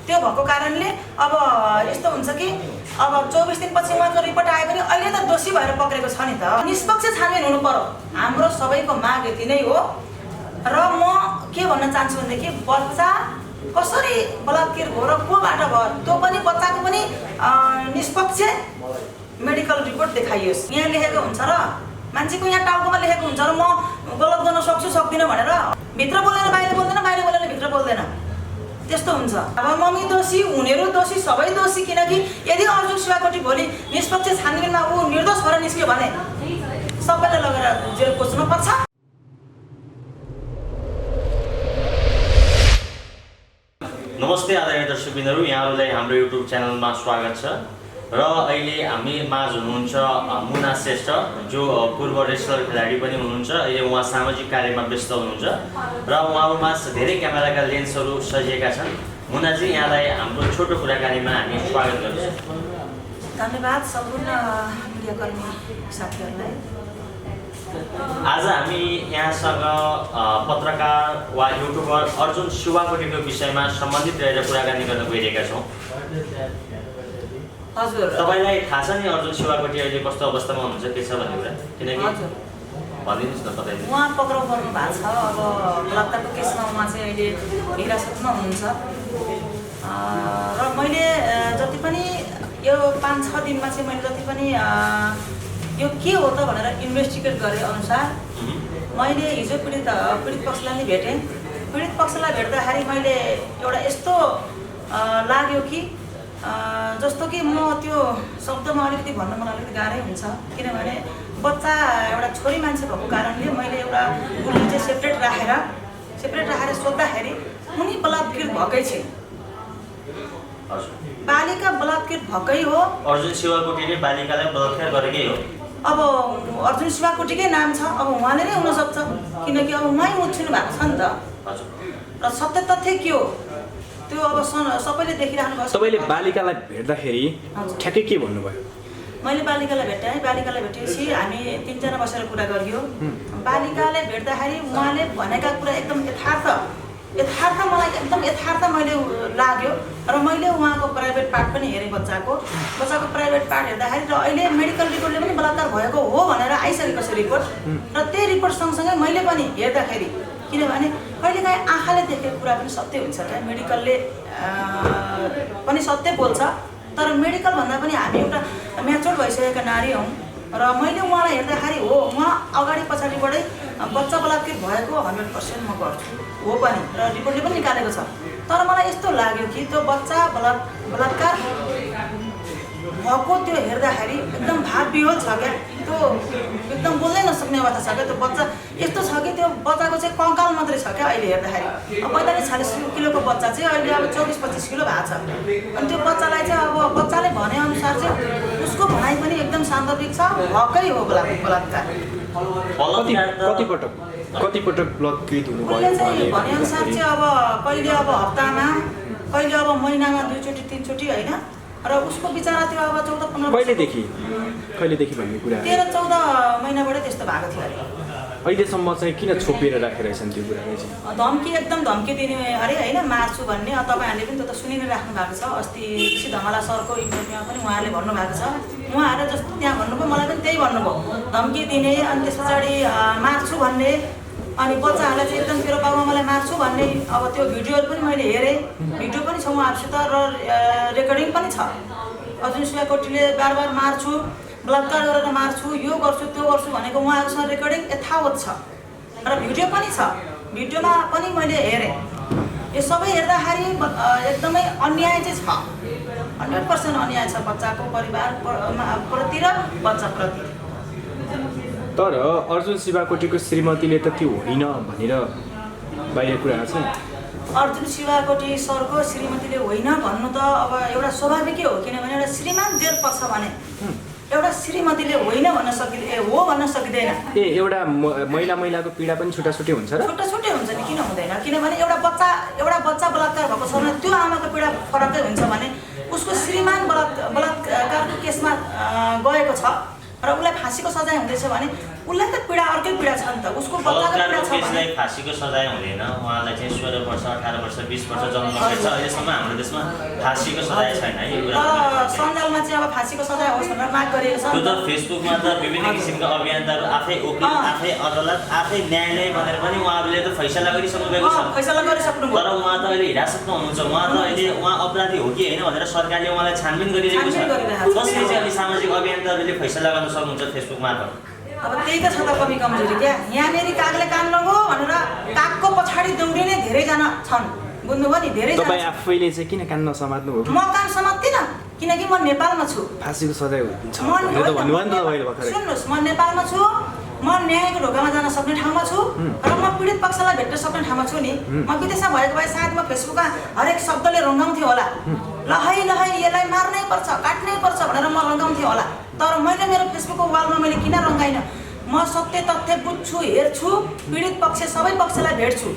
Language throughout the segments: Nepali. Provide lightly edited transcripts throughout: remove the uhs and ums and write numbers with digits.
त्यो भएको कारणले अब यस्तो हुन्छ कि अब 24 दिनपछि उहाँको रिपोर्ट आए पनि अहिले त दोषी भएर पक्रेको छ नि त। निष्पक्ष छानबिन हुनु पर्यो, हाम्रो सबैको माग यति नै हो। र म के भन्न चाहन्छु भनेदेखि बच्चा कसरी बलात्कार भयो र कोबाट भयो त्यो पनि बच्चाको पनि निष्पक्ष मेडिकल रिपोर्ट देखाइयोस्। यहाँ लेखेको हुन्छ र मान्छेको यहाँ टाउकोमा लेखेको हुन्छ र म गलत गर्न सक्छु सक्दिनँ भनेर भित्र बोलेर बाहिर बोल्दैन, बाहिर बोलेर भित्र बोल्दैन, त्यस्तो हुन्छ। अब मम्मी दोषी, उनीहरू दोषी, सबै दोषी। किनकि यदि अर्जुन शिवाकोटी भोलि निष्पक्ष छानबिनमा ऊ निर्दोष भएर निस्क्यो भने सबैलाई लगेर जेल कोच्नु पर्छ। नमस्ते आदरणीय दर्शकबिन्दुहरू, यहाँहरूलाई हाम्रो युट्युब च्यानलमा स्वागत छ। र अहिले हामी माझ हुनुहुन्छ मुना श्रेष्ठ, जो पूर्व रेसलर खेलाडी पनि हुनुहुन्छ। अहिले उहाँ सामाजिक कार्यमा व्यस्त हुनुहुन्छ र उहाँहरूमा धेरै क्यामेराका लेन्सहरू सजिएका छन्। मुनाजी, यहाँलाई हाम्रो छोटो कुराकानीमा हामी स्वागत गर्छौँ। धन्यवाद सम्पूर्ण मिडियाकर्मी साथीहरूलाई। आज हामी यहाँसँग पत्रकार वा युट्युबर अर्जुन शिवाकोटीको विषयमा सम्बन्धित रहेर कुराकानी गर्न गइरहेका छौँ। हजुर, तपाईलाई थाहा छ नि अर्जुन शिवाकोटी अहिले कस्तो अवस्थामा हुनुहुन्छ, के छ भन्ने कुरा? किनकि भनिदिनुहोस् न तपाईँ। उहाँ पक्राउ पर्नु भएको छ। अब बलात्कारको केसमा उहाँ चाहिँ अहिले हिरासतमा हुनुहुन्छ र मैले जति पनि यो 5-6 दिनमा चाहिँ मैले जति पनि यो के हो त भनेर इन्भेस्टिगेट गरे अनुसार मैले हिजो पीडित पक्षलाई नै भेटेँ। पीडित पक्षलाई भेट्दाखेरि मैले एउटा यस्तो लाग्यो कि जस्तो कि म त्यो शब्दमा अलिकति भन्न मलाई अलिकति गाह्रै हुन्छ। किनभने बच्चा एउटा छोरी मान्छे भएको कारणले मैले एउटा उसले चाहिँ सेपरेट राखेर सोद्धाखेरि उनी बलात्कृत भएकै छिन्। बालिका बलात्कृत भएकै हो। अर्जुन शिवाकोटीले बालिकालाई बलात्कार गरेकै हो। अब अर्जुन शिवाकोटीकै नाम छ, अब उहाँले नै हुनसक्छ, किनकि अब उहाँ उछिनु भएको छ नि त। र सत्य तथ्य के हो त्यो अब सबैले देखिराख्नु भएको छ। तपाईँले बालिकालाई भेट्दाखेरि ठ्याक्कै के भन्नुभयो? मैले बालिकालाई भेटेँ। बालिकालाई भेटेपछि हामी 3 जना बसेर कुरा गरियो। बालिकाले भेट्दाखेरि उहाँले भनेका कुरा एकदम यथार्थ मलाई एकदम यथार्थ मैले लाग्यो। र मैले उहाँको प्राइभेट पार्ट पनि हेरेँ, बच्चाको प्राइभेट पार्ट हेर्दाखेरि र अहिले मेडिकल रिपोर्टले पनि बलात्कार भएको हो भनेर आइसकेको छ रिपोर्ट। र त्यही रिपोर्ट सँगसँगै मैले पनि हेर्दाखेरि, किनभने कहिलेकाहीँ आँखाले देखेको कुरा पनि सत्य हुन्छ क्या, मेडिकलले पनि सत्य बोल्छ। तर मेडिकल भन्दा पनि हामी एउटा म्याच्योर भइसकेका नारी हौँ। र मैले उहाँलाई हेर्दाखेरि हो, उहाँ अगाडि पछाडिबाटै बच्चा बलात्कृत भएको 100% म गर्छु हो पनि, र रिपोर्टले पनि निकालेको छ। तर मलाई यस्तो लाग्यो कि त्यो बच्चा बलात्कार भएको त्यो हेर्दाखेरि एकदम भाव विह्वल छ क्या। त्यो एकदम बोल्नै नसक्ने अवस्था छ क्या। त्यो बच्चा यस्तो छ कि त्यो बच्चाको चाहिँ कङ्काल मात्रै छ क्या अहिले हेर्दाखेरि। 45-46 किलोको बच्चा चाहिँ अहिले अब 24-25 किलो भएको छ। अनि त्यो बच्चालाई चाहिँ अब बच्चाले भनेअनुसार चाहिँ उसको भनाइ पनि एकदम सान्दर्भिक छ, भएकै हो बलात्कार। कतिपटक बलात्कृत हुनुभयो? उसले चाहिँ भनेअनुसार चाहिँ अब कहिले अब हप्तामा, कहिले अब महिनामा 2-3 चोटि होइन। र उसको विचारा त्यो अब 14-15 कहिलेदेखि भन्ने कुरा? 13-14 महिनाबाटै त्यस्तो भएको थियो अरे। अहिलेसम्म चाहिँ किन छोपेर राखिरहेछन् त्यो कुरालाई चाहिँ? धम्की एकदम धम्की दिने अरे होइन, मार्छु भन्ने। तपाईँहरूले पनि त्यो त सुनि नै राख्नु भएको छ। अस्ति ऋषि धमला सरको इन्टरभ्यूमा पनि उहाँहरूले भन्नुभएको छ। उहाँहरूले जस्तो त्यहाँ भन्नुभयो, मलाई पनि त्यही भन्नुभयो, धम्की दिने, अनि त्यस पछाडि मार्छु भन्ने, अनि बच्चाहरूलाई चाहिँ एकदम तेरो बाबुमा मलाई मार्छु भन्ने। अब त्यो भिडियोहरू पनि मैले हेरेँ, भिडियो पनि छ उहाँहरूसित र रेकर्डिङ पनि छ। अर्जुन शिवाकोटीले बार मार्छु, बलात्कार गरेर मार्छु, यो गर्छु त्यो गर्छु भनेको उहाँहरूसँग रेकर्डिङ यथावत छ र भिडियो पनि छ। भिडियोमा पनि मैले हेरेँ। यो सबै हेर्दाखेरि एकदमै अन्याय चाहिँ छ, 100% अन्याय छ बच्चाको परिवार प्रति र बच्चाप्रति। तर अर्जुन शिवाकोटीको श्रीमतीले त त्यो होइन भनेर बाहिर कुरा छ। अर्जुन शिवाकोटी सरको श्रीमतीले होइन भन्नु त अब एउटा स्वाभाविकै हो। किनभने एउटा श्रीमान जेल पर्छ भने एउटा श्रीमतीले होइन भन्न सकिँदैन। एउटा महिलाको पीडा पनि छुट्टै हुन्छ र? छुट्टै हुन्छ नि, किन हुँदैन? किनभने एउटा बच्चा बलात्कार भएको छ भने त्यो आमाको पीडा फरकै हुन्छ भने उसको श्रीमान बलात्कारको केसमा गएको छ र उसलाई फाँसीको सजाय हुँदैछ भने उसलाई त पीडा अर्कै पीडा छ नि त उसको बच्चाको पीडा छ भने केसलाई फाँसीको सजाय हुँदैन उहाँलाई चाहिँ 16 वर्ष 18 वर्ष 20 वर्ष जन्म गरेछ अहिलेसम्म हाम्रो देशमा फाँसीको सजाय छैन यो कुरा सञ्जालमा चाहिँ अब फाँसीको सजाय होस् भनेर माग गरिएको छ त्यो त फेसबुकमा त विभिन्न किसिमका अभियन्ताहरू आफै वकिल आफै अदालत आफै न्यायालय भनेर पनि उहाँहरूले त फैसला गरिसक्नु भएको छ फैसला गरिसक्नु तर उहाँ त अहिले हिरासतमा हुनुहुन्छ उहाँ त अहिले उहाँ अपराधी हो कि होइन भनेर सरकारले उहाँलाई छानबिन गरिरहेको छ कसरी चाहिँ अहिले सामाजिक अभियन्ताहरूले फैसला गर्न सक्नुहुन्छ फेसबुक मार्फत अब त्यही त छ त कमी कमजोरी क्या यहाँनेरि कागले कान लगो भनेर कागको पछाडि दौडिने धेरैजना छन् बुझ्नुभयो नि धेरैजना तपाईँ आफैले चाहिँ किन कान नसमात्नु हो म कान समात्दिनँ किनकि म नेपालमा छु फाँसीको सजाय हुन्छ भनेर त भन्नुभयो नि त तपाईँले भर्खरै सुन्नुहोस् म नेपालमा छु म न्यायको ढोकामा जान सक्ने ठाउँमा छु र म पीडित पक्षलाई भेट्न सक्ने ठाउँमा छु नि म विदेशमा भएको भए सायद म फेसबुकमा हरेक शब्दले रङ्गाउँथेँ होला लहै लहै यसलाई मार्नै पर्छ काट्नै पर्छ भनेर म रङ्गाउँथेँ होला तर मैले मेरो फेसबुकको वालमा मैले किन रङ्गाइनँ म सत्य तथ्य बुझ्छु हेर्छु पीडित पक्ष सबै पक्षलाई भेट्छु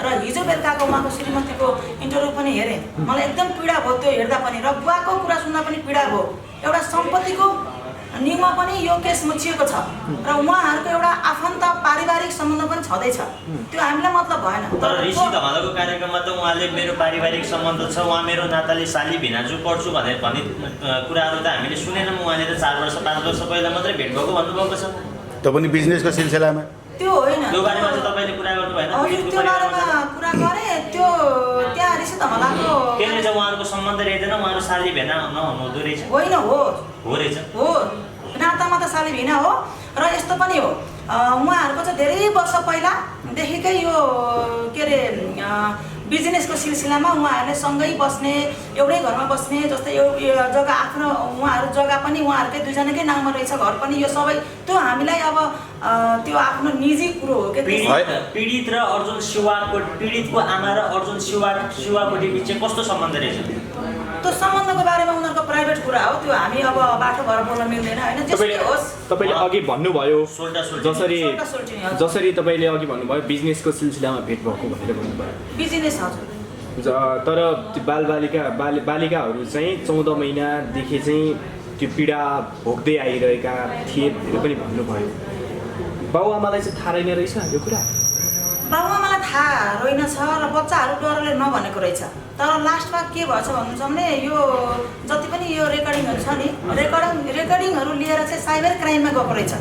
र हिजो बेलुकाको उहाँको श्रीमतीको इन्टरभ्यू पनि हेरेँ मलाई एकदम पीडा भयो त्यो हेर्दा पनि र बुवाको कुरा सुन्दा पनि पीडा भयो एउटा सम्पत्तिको नियममा पनि यो केस मुछिएको छ र उहाँहरूको एउटा आफन्त पारिवारिक सम्बन्ध पनि छँदैछ त्यो हामीलाई मतलब भएन तर ऋषि धमालोको कार्यक्रममा त उहाँले मेरो पारिवारिक सम्बन्ध छ उहाँ मेरो नाताले साली भिनाजु पढ्छु भन्ने कुराहरू त हामीले सुनेनौँ उहाँले त 4 वर्ष 5 वर्ष पहिला मात्रै भेट भएको भन्नुभएको छ त्यो पनि बिजनेसको सिलसिलामा त्यो होइन त्यो बारेमा चाहिँ तपाईँले कुरा गर्नु भएन हजुर त्यो बारेमा कुरा गरेँ त्यो त्यहाँ ऋषि धमालाको के रहेछ उहाँहरूको सम्बन्ध रहेदैन उहाँहरू साली भेना नहुँदो रहेछ होइन हो रहेछ हो नातामा त साली भिना हो र यस्तो पनि हो उहाँहरूको चाहिँ धेरै वर्ष पहिलादेखिकै यो के अरे बिजनेसको सिलसिलामा उहाँहरूले सँगै बस्ने एउटै घरमा बस्ने जस्तै जग्गा आफ्नो उहाँहरू जग्गा पनि उहाँहरूकै दुईजनाकै नाममा रहेछ घर पनि यो सबै त्यो हामीलाई अब त्यो आफ्नो निजी कुरो हो के पीडित र अर्जुन शिवाको पीडितको आमा र अर्जुन शिवाकोटी बिच कस्तो सम्बन्ध रहेछ त्यो सम्बन्धको बारेमा उनीहरूको प्राइभेट कुरा हो त्यो हामी अब बाटो भएर बोल्न मिल्दैन होइन जसरी होस् तपाईँले अघि भन्नुभयो सोल्टा जसरी तपाईँले अघि भन्नुभयो बिजनेसको सिलसिलामा भेट भएको भनेर भन्नुभयो बिजनेस हजुर तर त्यो बालिकाहरू चाहिँ 14 महिनादेखि चाहिँ त्यो पीडा भोग्दै आइरहेका थिए भनेर पनि भन्नुभयो बाबुआमालाई चाहिँ थाहा रहेन रहेछ यो कुरा बाबुआमालाई थाहा रहेनछ र बच्चाहरू डरले नभनेको रहेछ तर लास्टमा के भएछ भन्नुहुन्छ भने यो जति पनि यो रेकर्डिङहरू छ नि रेकर्डिङहरू लिएर चाहिँ साइबर क्राइममा गएको रहेछ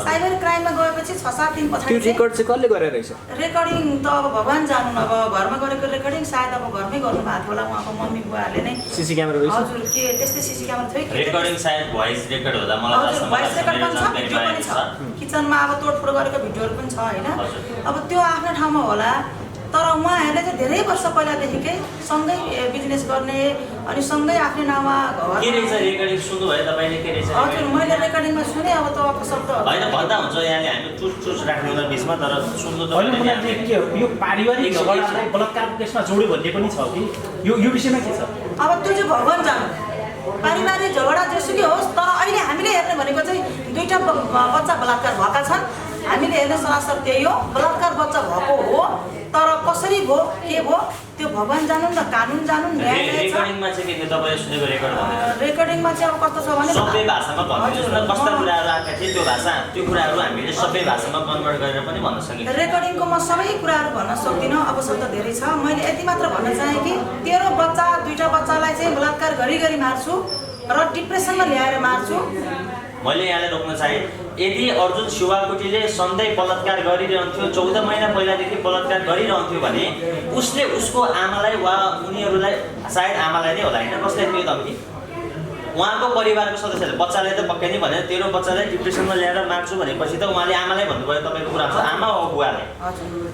साइबर क्राइममा गएपछि 6-7 दिन पछाडि त्यो रेकर्ड चाहिँ कसले गरेर रहेछ रेकर्डिङ त अब भगवान् जानु अब घरमा गरेको रेकर्डिङ सायद अब घरमै गर्नु भएको होला उहाँको मम्मी बुवाहरूले नै सीसी क्यामेरा रहेछ हजुर के त्यस्तै सीसी क्यामेरा थियो कि रेकर्डिङ सायद भोइस रेकर्ड होला मलाई हजुर भोइस रेकर्ड पनि छ भिडियो पनि छ किचनमा अब तोडफोड गरेको भिडियोहरू पनि छ होइन अब त्यो आफ्नो ठाउँमा होला तर उहाँहरूले चाहिँ धेरै वर्ष पहिलादेखिकै सँगै बिजनेस गर्ने अनि सँगै आफ्नो नाममा घर के रहेछ रेकर्डिङ सुन्नुभयो तपाईले के रहेछ हजुर मैले रेकर्डिङमा सुने अब त शब्द हैन भन्दा हुन्छ यहाँले हामी चुस राख्नु होला बिचमा तर सुन्नु त होइन मलाई के यो पारिवारिक झगडालाई बलात्कारको केसमा जोड्यो भन्ने पनि छ कि यो विषयमा के छ अब त्यो चाहिँ भगवान् जानु पारिवारिक झगडा जेसुकै होस् तर अहिले हामीले हेर्ने भनेको चाहिँ 2टा बच्चा बलात्कार भएका छन् हामीले हेर्ने सरासर त्यही हो बलात्कार बच्चा भएको हो तर कसरी भयो के भयो त्यो भगवान् जानु न कानुन जानु न्यायालय छ रेकर्डिङमा चाहिँ के तपाईले सुनेको रेकर्ड भनेर रेकर्डिङमा चाहिँ अब कस्तो छ भने सबै भाषामा भन्दिनुस् न कस्ता कुराहरू आएका थिए त्यो कुराहरू हामीले सबै भाषामा कन्भर्ट गरेर पनि भन्न सकिन्छ रेकर्डिङको म सबै कुराहरू भन्न सक्दिनँ आवश्यक त धेरै छ मैले यति मात्र भन्न चाहेँ कि 13 बच्चा 2टा बच्चालाई चाहिँ बलात्कार गरी मार्छु र डिप्रेसनमा ल्याएर मार्छु मैले यहाँले रोक्न चाहे यदि अर्जुन शिवाकोटीले सधैँ बलात्कार गरिरहन्थ्यो 14 महिना पहिलादेखि बलात्कार गरिरहन्थ्यो भने उसले उसको आमालाई वा उनीहरूलाई सायद आमालाई नै होला होइन कसलाई थियो धम्की उहाँको परिवारको सदस्यले बच्चाले त पक्कै नै भने 13 बच्चालाई डिप्रेसनमा ल्याएर मार्छु भनेपछि त उहाँले आमालाई भन्नुभयो तपाईँको कुरा छ आमा हो बुवाले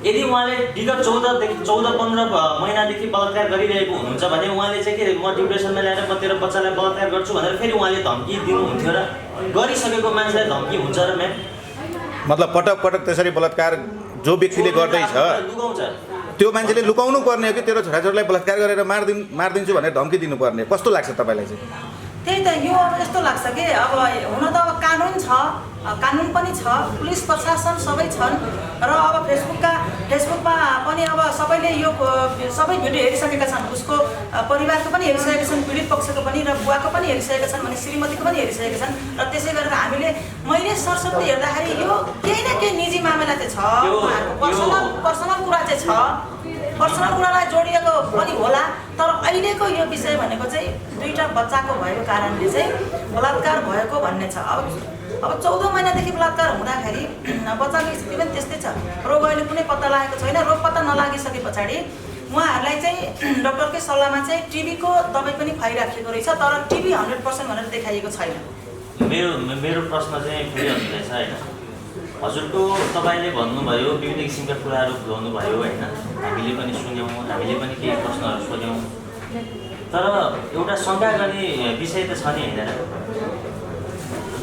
यदि उहाँले विगत 14-15 महिनादेखि बलात्कार गरिरहेको हुनुहुन्छ भने उहाँले चाहिँ के म डिप्रेसनमा ल्याएर म 13 बच्चालाई बलात्कार गर्छु भनेर फेरि उहाँले धम्की दिनुहुन्थ्यो र गरिसकेको मान्छेलाई धम्की हुन्छ र म्याम मतलब पटक पटक त्यसरी बलात्कार जो व्यक्तिले गर्दैछ त्यो मान्छेले लुकाउनु पर्ने हो कि तेरो छोराछोरीलाई बलात्कार गरेर मारिदिन्छु भनेर धम्की दिनुपर्ने कस्तो लाग्छ तपाईँलाई चाहिँ त्यही त यो अब यस्तो लाग्छ कि अब हुन त अब कानुन छ, कानुन पनि छ, पुलिस प्रशासन सबै छन् र अब फेसबुकमा पनि अब सबैले यो सबै भिडियो हेरिसकेका छन्, उसको परिवारको पनि हेरिसकेका छन्, पीडित पक्षको पनि र बुवाको पनि हेरिसकेका छन्, भने श्रीमतीको पनि हेरिसकेका छन् र त्यसै गरेर मैले सरस्वती हेर्दाखेरि यो केही न केही निजी मामला चाहिँ छ, उहाँहरूको पर्सनल कुरा चाहिँ छ, पर्सनल कुरालाई जोडिएको पनि होला। तर अहिलेको यो विषय भनेको चाहिँ 2टा बच्चाको भएको कारणले चाहिँ बलात्कार भएको भन्ने छ। अब 14 महिनादेखि बलात्कार हुँदाखेरि बच्चाको स्थिति पनि त्यस्तै छ, रोग अहिले कुनै पत्ता लागेको छैन। रोग पत्ता नलागिसके पछाडि उहाँहरूलाई चाहिँ डक्टरकै सल्लाहमा चाहिँ टिबीको दबाई पनि खुवाइराखेको रहेछ, तर टिबी 100% भनेर देखाइएको छैन। मेरो प्रश्न चाहिँ फेरि हजुरलाई छ होइन, हजुरको तपाईँले भन्नुभयो विभिन्न किसिमका कुराहरू बुझाउनुभयो होइन, हामीले पनि सुन्यौँ, हामीले पनि केही प्रश्नहरू सोध्यौँ, तर एउटा शङ्का गर्ने विषय त छ नि होइन र,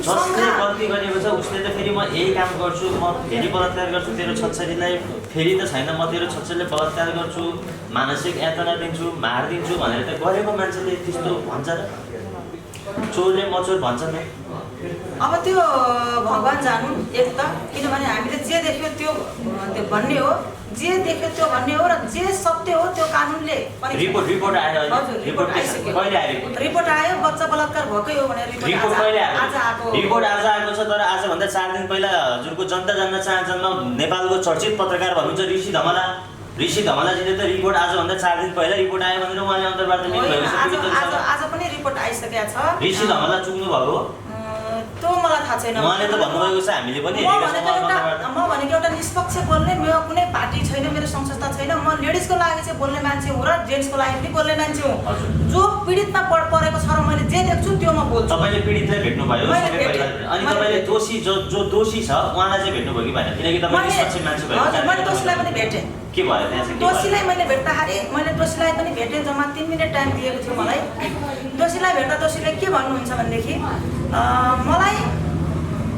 जसले गल्ती गरेको छ उसले त फेरि म यही काम गर्छु, म फेरि बलात्कार गर्छु तेरो छोरीलाई, फेरि त छैन म तेरो छोरीलाई बलात्कार गर्छु, मानसिक यातना दिन्छु, मारिदिन्छु भनेर त गरेको मान्छेले त्यस्तो भन्छ र, चोरले मचोर भन्छ त। अब त्यो भगवान् जानु एक त, किनभने हामीले जे देख्यो त्यो भन्ने हो, जे देख्यो त्यो भन्ने हो र जे सत्य हो त्यो कानुनले पनि रिपोर्ट आयो। हजुर रिपोर्ट आइसक्यो, कहिले आयो रिपोर्ट आयो, बच्चा बलात्कार भएकै हो भनेर रिपोर्ट कहिले आयो? आज आएको रिपोर्ट आज आएको छ, तर आजभन्दा 4 दिन पहिला हजुरको जनता जान्न चाहन्छन् नेपालको चर्चित पत्रकार भन्नुहुन्छ ऋषि धमलाजीले त रिपोर्ट आजभन्दा 4 दिन पहिला रिपोर्ट आयो भनेर उहाँले अन्तर्वार्ता लिनुभएको छ। आज पनि रिपोर्ट आइसकेको छ। ऋषि धमला चुक्नु भएको त्यो मलाई थाहा छैन, उहाँले त भन्नुभएको छ, हामीले पनि म भनेको एउटा निष्पक्ष बोल्ने, मेरो कुनै पार्टी छैन, मेरो संस्था छैन, म लेडिजको लागि चाहिँ बोल्ने मान्छे हुँ र जेन्ट्सको लागि पनि बोल्ने मान्छे हुँ। जो पीडितमा परेको छ र मैले जे देख्छु त्यो म बोल्छु। तपाईँले पीडितलाई भेट्नुभयो अनि तपाईँले दोषी जो दोषी छ उहाँलाई चाहिँ भेट्नुभयो कि भएन, किनकि तपाईँ निष्पक्ष मान्छे भएको? हजुर, मैले दोषीलाई पनि भेटेँ। के भयो त्यहाँ चाहिँ? दोषीलाई मैले भेट्दाखेरि मैले दोषीलाई पनि भेटेँ, जम्मा 3 मिनट टाइम दिएको थियो मलाई। दोषीलाई भेट्दा दोषीले के भन्नुहुन्छ भनेदेखि मलाई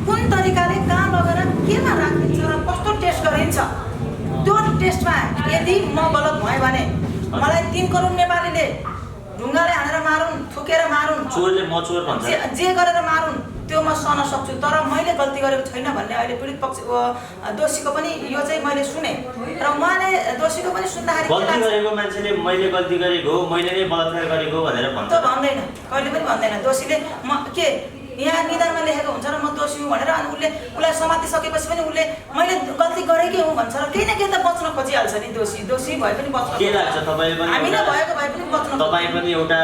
कुन तरिकाले कहाँ लगेर केमा राखिन्छ र कस्तो टेस्ट गरिन्छ, त्यो टेस्टमा यदि म गलत भएँ भने मलाई 3 करोड नेपालीले ढुङ्गाले हानेर मारुन्, थुकेर मारुन्, चोरले मचोर भन्छ, जे गरेर मारुन्, त्यो म सहन सक्छु। तर मैले गल्ती गरेको छैन भन्ने अहिले पीडित पक्ष दोषीको पनि यो चाहिँ मैले सुने र उहाँले दोषीको पनि सुन्दाखेरि गल्ती गरेको मान्छेले मैले गल्ती गरेको, मैले नै बलात्कार गरेको भनेर भन्छ? त्यो भन्दैन, कहिले पनि भन्दैन। दोषीले म के यहाँ निधारमा लेखेको हुन्छ र म दोषी हुँ भनेर, अनि उसलाई समातिसकेपछि पनि उसले मैले गल्ती गरेकै हुँ भन्छ र केही न केही त बच्न खोजिहाल्छ नि। दोषी भए पनि बच्न के लाग्छ तपाईँले पनि? हामी नै भएको भए पनि बच्न। तपाईँ पनि एउटा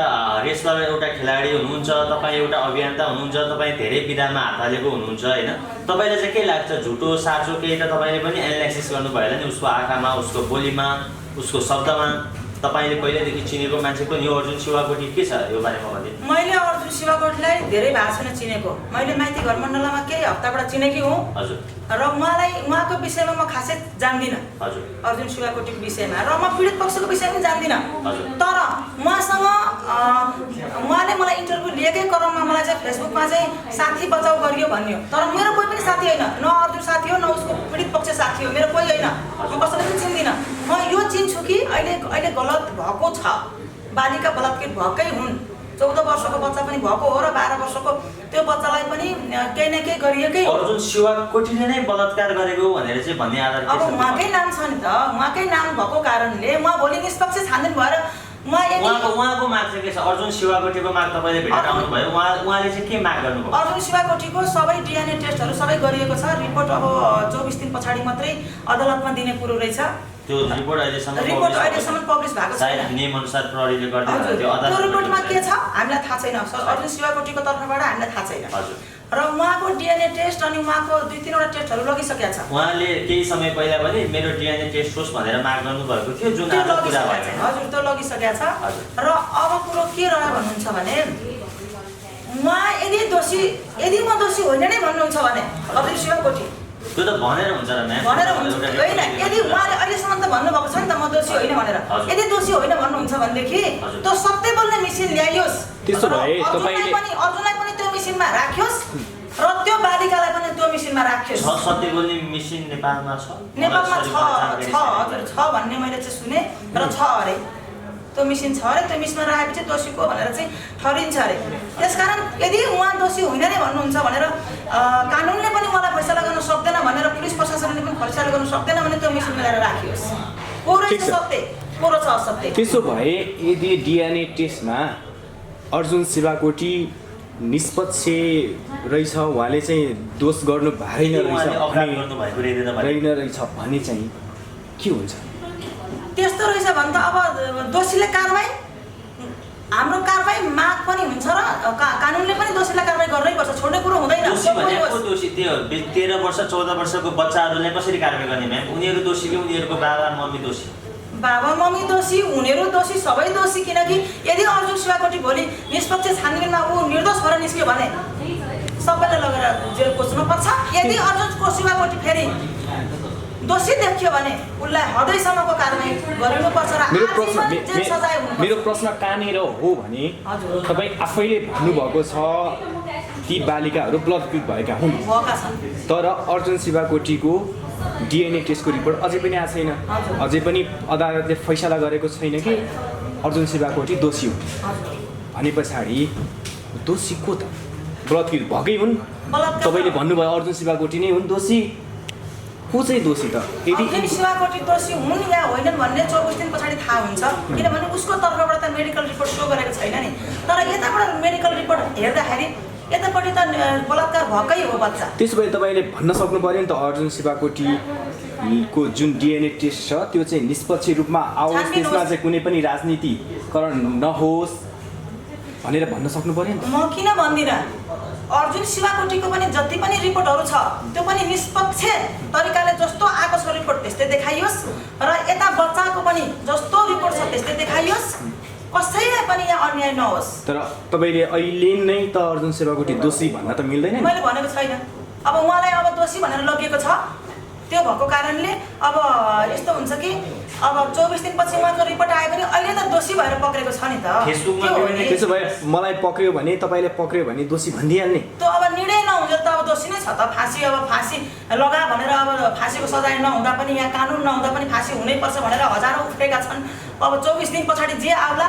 रेसलर, एउटा खेलाडी हुनुहुन्छ, तपाईँ एउटा अभियन्ता हुनुहुन्छ, तपाईँ धेरै विधामा हात हालेको हुनुहुन्छ होइन, तपाईँलाई चाहिँ के लाग्छ झुटो साँचो केही त तपाईँले पनि एनालाइसिस गर्नुभयो होला नि, उसको आँखामा, उसको बोलीमा, उसको शब्दमा? तपाईँले पहिल्यैदेखि चिनेको मान्छे पनि यो अर्जुन शिवाकोटी के छ यो बारेमा भन्दै? मैले अर्जुन शिवाकोटीलाई धेरै भाषामा चिनेको, मैले माइती घर मण्डलमा केही हप्ताबाट चिनेकी हुँ। हजुर। र उहाँको विषयमा म खासै जान्दिनँ। हजुर। अर्जुन शिवाकोटीको विषयमा र म पीडित पक्षको विषयमा जान्दिनँ। हजुर। तर उहाँसँग उहाँले मलाई इन्टरभ्यू लिएकै क्रममा मलाई चाहिँ फेसबुकमा चाहिँ साथी बचाउ गरियो भन्यो, तर मेरो कोही पनि साथी होइन, न अर्जुन साथी हो न उसको पीडित पक्ष साथी हो, मेरो कोही होइन, म कसैलाई पनि चिन्दिनँ। म यो चिन्छु कि अहिले गलत भएको छ, बालिका बलात्कृत भएकै हुन्, 14 वर्षको बच्चा पनि भएको हो र 12 वर्षको त्यो बच्चालाई पनि केही न केही गरिएकै हो। अर्जुन शिवाकोटीले नै बलात्कार गरेको भनेर चाहिँ भन्ने आधार के छ? अब उहाँकै नाम छ नि त, उहाँकै नाम भएको कारणले उहाँ भोलि निष्पक्ष छानबिन भएर उहाँको माग चाहिँ के छ? अर्जुन शिवाकोटीको माग तपाईँले भेटेर आउनुभयो, उहाँले चाहिँ के माग गर्नुभयो? अर्जुन शिवाकोटीको सबै डिएनए टेस्टहरू सबै गरिएको छ, रिपोर्ट अब 24 दिन पछाडि मात्रै अदालतमा दिने कुरो रहेछ। त्यो रिपोर्ट अहिलेसम्म पब्लिस भएको छैन, नियमअनुसार प्रहरीले गर्दै त्यो रिपोर्टमा के छ हामीलाई थाहा छैन, अर्जुन शिवाकोटीको तर्फबाट हामीलाई थाहा छैन। र उहाँको डिएनए टेस्ट अनि उहाँको 2-3वटा टेस्टहरू लगिसकेका छ। उहाँले केही समय पहिला पनि मेरो डिएनए टेस्ट होस् भनेर माग गर्नुभएको थियो, जुन आज पुरा भयो। हजुर, त्यो लगिसकेका छ। र अब कुरो के रह्यो भन्नुहुन्छ भने उहाँ यदि म दोषी होइन नै भन्नुहुन्छ भने अर्जुन शिवाकोटी त्यो त भनेर हुन्छ र म्याम, भनेर हुन्छ होइन, यदि उहाँले अहिलेसम्म त भन्नुभएको छ नि त म दोषी होइन भनेर, यदि दोषी होइन भन्नुहुन्छ भनेदेखि त्यो सत्य बोल्ने मेसिन ल्याइयोस्, त्यसो भए तपाईले अर्जुनलाई पनि त्यो मेसिनमा राख्योस् र त्यो बालिकालाई पनि त्यो मेसिनमा राख्योस्। सत्य बोल्ने मेसिन नेपालमा छ? नेपालमा छ, हजुर छ भन्ने मैले चाहिँ सुने र छ अरे। त्यो मिसिन छ अरे, त्यो मिसमा राखेपछि दोषीको भनेर चाहिँ ठहरिन्छ अरे। त्यसकारण यदि उहाँ दोषी होइन नै भन्नुहुन्छ भनेर कानुनले पनि मलाई फैसला गर्न सक्दैन भनेर पुलिस प्रशासनले पनि फैसला गर्न सक्दैन भने त्यो मिसिन मिलाएर राखियोस्। पुरै ठिक छ। सत्य, पुरो छ असत्य। त्यसो भए यदि डिएनए टेस्टमा अर्जुन शिवाकोटी निष्पक्ष रहेछ, उहाँले चाहिँ दोष गर्नु भएन रहेछ भने चाहिँ के हुन्छ? त्यस्तो रहेछ भने त अब दोषीले कारबाही, हाम्रो कारबाही माग पनि हुन्छ र कानुनले पनि दोषीलाई कारबाही गर्नैपर्छ, छोड्ने कुरो हुँदैन। दोषी भनेको दोषी त्यो 13 वर्ष 14 वर्षको बच्चाहरूलाई कसरी कारबाही गर्ने म्याम? उनीहरू दोषी कि उनीहरूको बाबा मम्मी दोषी? बाबा मम्मी दोषी, उनीहरू दोषी, सबै दोषी। किनकि यदि अर्जुन शिवाकोटी भोलि निष्पक्ष छानबिनमा ऊ निर्दोष भएर निस्क्यो भने सबैलाई लगेर जेल पस्नु पर्छ। यदि अर्जुन शिवाकोटी फेरि दोषी देखियो भने उसलाई हदैसम्मको कारबाही गरिनुपर्छ र आजीवन जेल सजाय हुनुपर्छ। मेरो प्रश्न कहाँनिर हो भने तपाईँ आफैले भन्नुभएको छ ती बालिकाहरू बलात्कृत भएका हुन्, भएका छन्। तर अर्जुन शिवाकोटीको डिएनए टेस्टको रिपोर्ट अझै पनि आएको छैन, अझै पनि अदालतले फैसला गरेको छैन कि अर्जुन शिवाकोटी दोषी हुन् भने पछाडि दोषी को त? बलात्कृत भएकै हुन्, तपाईँले भन्नुभयो अर्जुन शिवाकोटी नै हुन् दोषी, को चाहिँ दोषी त? अर्जुन शिवाकोटी दोषी हुन् या होइनन् भन्ने 24 दिन पछाडि थाहा हुन्छ, किनभने उसको तर्फबाट त मेडिकल रिपोर्ट सो गरेको छैन नि। तर यताबाट मेडिकल रिपोर्ट हेर्दाखेरि यतापट्टि त बलात्कार भएकै हो बच्चा। त्यसो भए तपाईँले भन्न सक्नु पऱ्यो नि त अर्जुन शिवाकोटीको जुन डिएनए टेस्ट छ त्यो चाहिँ निष्पक्ष रूपमा आओस्, त्यसमा चाहिँ कुनै पनि राजनीतिकरण नहोस् भनेर भन्न सक्नु पऱ्यो नि त। म किन भन्दिनँ, अर्जुन शिवाकोटीको पनि जति पनि रिपोर्टहरू छ त्यो पनि निष्पक्ष तरिकाले जस्तो आएको छ रिपोर्ट त्यस्तै देखाइयोस् र यता बच्चाको पनि जस्तो रिपोर्ट छ त्यस्तै देखाइयोस्, कसैलाई पनि यहाँ अन्याय नहोस्। तर तपाईँले अहिले नै त अर्जुन शिवाकोटी दोषी भन्न त मिल्दैन नि। मैले भनेको छैन। अब उहाँलाई अब दोषी भनेर लगिएको छ, त्यो भएको कारणले अब यस्तो हुन्छ कि अब 24 दिनपछि उहाँको रिपोर्ट आयो भने अहिले त दोषी भएर पक्रेको छ नि त। त्यसो भए मलाई पक्रियो भने तपाईँले पक्रियो भने दोषी भनिदिइहाल्ने। त्यो अब निर्णय नहुँदा त अब दोषी नै छ त। फाँसी अब फाँसी लगा भनेर अब फाँसीको सजाय नहुँदा पनि यहाँ कानुन नहुँदा पनि फाँसी हुनैपर्छ भनेर हजारौँ उठेका छन्। अब 24 दिन पछाडि जे आउला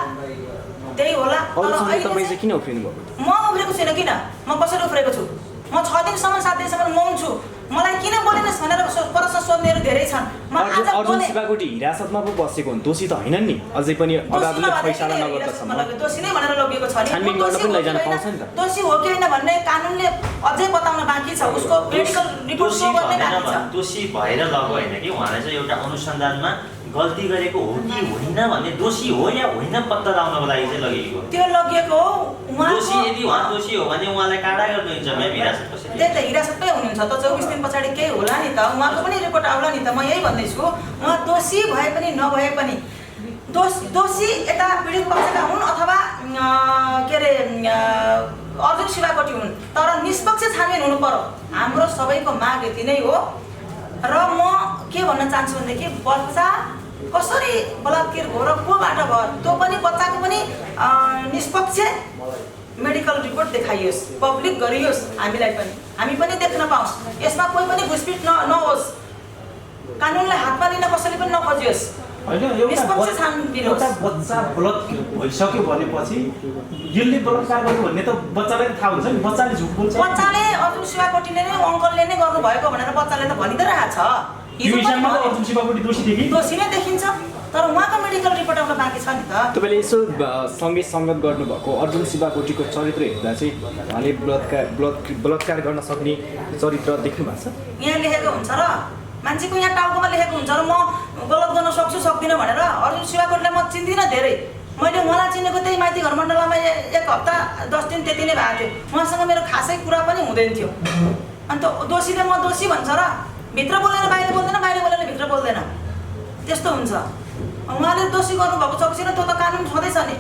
त्यही होला। तपाईँ चाहिँ किन उफ्रिनु भएको? म उफ्रेको छैन। किन? म कसरी उफ्रेको छु? म 6 दिनसम्म 7 दिनसम्म मौन छु। मलाई किन बोलिनस् भनेर प्रश्न सोध्नेहरू धेरै छन्। अर्जुन शिवाकोटी हिरासतमा पो बसेको हुन्, दोषी त होइनन् नि, अझै पनि अदालतले फैसला नगर्दासम्म दोषी नै भनेर लगिएको छ नि। छानबिन गर्न पनि लैजान पाउँछ नि त। दोषी हो कि होइन भन्ने कानुनले अझै बताउन बाँकी छ, उसको मेडिकल रिपोर्ट सो गर्ने बाँकी छ। दोषी भएर लगो होइन कि उहाँलाई चाहिँ एउटा अनुसन्धानमा गल्ती गरेको हो कि होइन भन्ने, दोषी हो या होइन पत्ता लगाउनको लागि चाहिँ लगेको। त्यो लगिएको हो दोषी यदि उहाँ दोषी हो भने उहाँलाई काडा गर्नुहुन्छ म्याम हिरासत कसरी? त्यही त हिरासतमै हुनुहुन्छ त। 24 दिन पछाडि केही होला नि त, उहाँको पनि रिपोर्ट आउला नि त। म यही भन्दैछु, उहाँ दोषी भए पनि नभए पनि दोषी यता पीडित पक्षका हुन् अथवा के अरे अर्जुन शिवाकोटी हुन्, तर निष्पक्ष छानबिन हुनु पर्यो। हाम्रो सबैको माग यति नै हो। र म के भन्न चाहन्छु भनेदेखि बच्चा कसरी बलात्कार भयो र कोबाट भयो त्यो पनि बच्चाको पनि निष्पक्ष मेडिकल रिपोर्ट देखाइयोस्, पब्लिक गरियोस्, हामी पनि देख्न पाऊँ। यसमा कोही पनि घुसपिट नहोस्, कानुनलाई हातमा लिन कसैले पनि नखोजियोस्। एउटा बच्चा बलात्कार भइसक्यो भनेपछि यसले बलात्कार गर्नु भन्ने त बच्चालाई थाहा हुन्छ नि। बच्चाले झुट बोल्छ। बच्चाले अर्जुन शिवाकोटीले नै अङ्कलले नै गर्नुभएको भनेर बच्चाले त भनिदिइरहेको छ। अर्जुन शिवाकोटी दोषी नै देखिन्छ, तर उहाँको मेडिकल रिपोर्ट आउन बाँकी छ नि त। तपाईँले यसो सँगै सङ्गत गर्नुभएको अर्जुन शिवाकोटीको चरित्र हेर्दा चाहिँ उहाँले बलात्कार गर्न सक्ने चरित्र देख्नु भएको छ? यहाँ लेखेको हुन्छ र मान्छेको यहाँ टाउकोमा लेखेको हुन्छ र म गलत गर्न सक्छु सक्दिनँ भनेर। अर्जुन शिवाकोटीलाई म चिन्दिनँ धेरै। मैले उहाँलाई चिनेको त्यही माइती घर मण्डलमा 1 हप्ता 10 दिन त्यति नै भएको थियो। उहाँसँग मेरो खासै कुरा पनि हुँदैन थियो। अन्त दोषीले म दोषी भन्छ र भित्र बोलेर बाहिर बोल्दैन, बाहिर बोलेर भित्र बोल्दैन, त्यस्तो हुन्छ। उहाँले दोषी गर्नुभएको छ कि छैन त्यो त कानुन छँदैछ नि।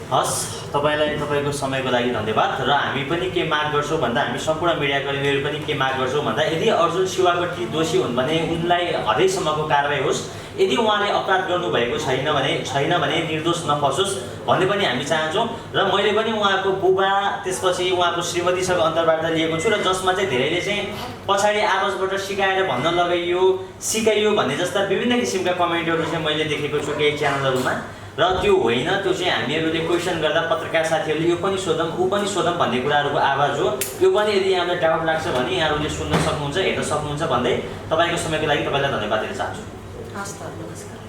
हस्, तपाईँलाई तपाईँको समयको लागि धन्यवाद। र हामी पनि के माग गर्छौँ भन्दा हामी सम्पूर्ण मिडियाकर्मीहरू पनि के माग गर्छौँ भन्दा यदि अर्जुन शिवाकोटी दोषी हुन् भने उनलाई हदैसम्मको कारबाही होस्। यदि उहाँले अपराध गर्नुभएको छैन भने निर्दोष नफसोस् भन्ने पनि हामी चाहन्छौँ। र मैले पनि उहाँको बुबा त्यसपछि उहाँको श्रीमतीसँग अन्तर्वार्ता लिएको छु र जसमा चाहिँ धेरैले चाहिँ पछाडि आवाजबाट सिकाएर भन्न सिकाइयो भन्ने जस्ता विभिन्न किसिमका कमेन्टहरू चाहिँ मैले देखेको छु केही च्यानलहरूमा। र त्यो होइन, त्यो चाहिँ हामीहरूले क्वेसन गर्दा पत्रकार साथीहरूले यो पनि सोधौँ ऊ पनि सोधौँ भन्ने कुराहरूको आवाज हो। यो पनि यदि यहाँलाई डाउट लाग्छ भने यहाँहरूले सुन्न सक्नुहुन्छ, हेर्न सक्नुहुन्छ भन्दै तपाईँको समयको लागि तपाईँलाई धन्यवाद दिन चाहन्छु। हस् त, नमस्कार।